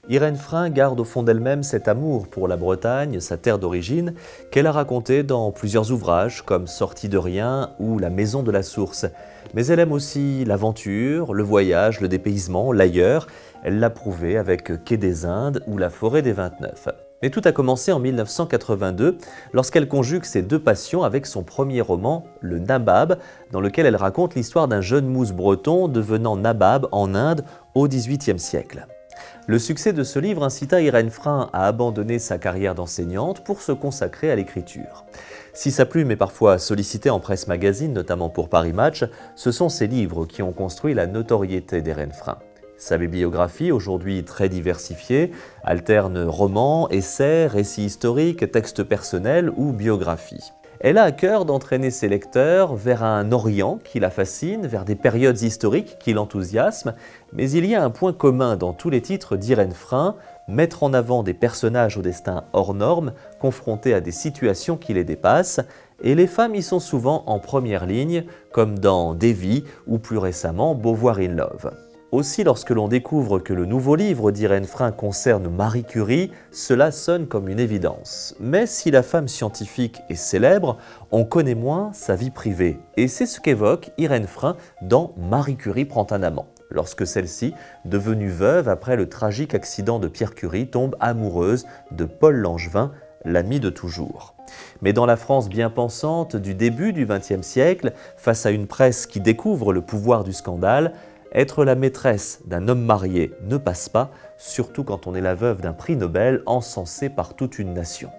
Irène Frein garde au fond d'elle-même cet amour pour la Bretagne, sa terre d'origine, qu'elle a raconté dans plusieurs ouvrages comme Sortie de rien ou La maison de la source. Mais elle aime aussi l'aventure, le voyage, le dépaysement, l'ailleurs. Elle l'a prouvé avec Quai des Indes ou La forêt des 29. Mais tout a commencé en 1982, lorsqu'elle conjugue ces deux passions avec son premier roman, Le Nabab, dans lequel elle raconte l'histoire d'un jeune mousse breton devenant nabab en Inde au XVIIIe siècle. Le succès de ce livre incita Irène Frein à abandonner sa carrière d'enseignante pour se consacrer à l'écriture. Si sa plume est parfois sollicitée en presse magazine, notamment pour Paris Match, ce sont ses livres qui ont construit la notoriété d'Irène Frein. Sa bibliographie, aujourd'hui très diversifiée, alterne romans, essais, récits historiques, textes personnels ou biographies. Elle a à cœur d'entraîner ses lecteurs vers un Orient qui la fascine, vers des périodes historiques qui l'enthousiasment, mais il y a un point commun dans tous les titres d'Irène Frein, mettre en avant des personnages au destin hors norme, confrontés à des situations qui les dépassent, et les femmes y sont souvent en première ligne, comme dans Davy ou plus récemment Beauvoir in Love. Aussi, lorsque l'on découvre que le nouveau livre d'Irène Frein concerne Marie Curie, cela sonne comme une évidence. Mais si la femme scientifique est célèbre, on connaît moins sa vie privée. Et c'est ce qu'évoque Irène Frein dans Marie Curie prend un amant, lorsque celle-ci, devenue veuve après le tragique accident de Pierre Curie, tombe amoureuse de Paul Langevin, l'ami de toujours. Mais dans la France bien pensante du début du XXe siècle, face à une presse qui découvre le pouvoir du scandale, être la maîtresse d'un homme marié ne passe pas, surtout quand on est la veuve d'un prix Nobel encensé par toute une nation.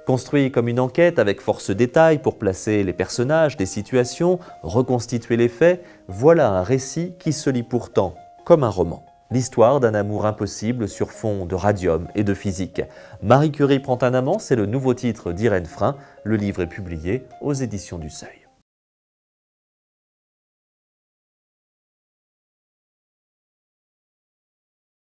Construit comme une enquête avec force détail pour placer les personnages, des situations, reconstituer les faits, voilà un récit qui se lit pourtant comme un roman. L'histoire d'un amour impossible sur fond de radium et de physique. Marie Curie prend un amant, c'est le nouveau titre d'Irène Frein. Le livre est publié aux éditions du Seuil.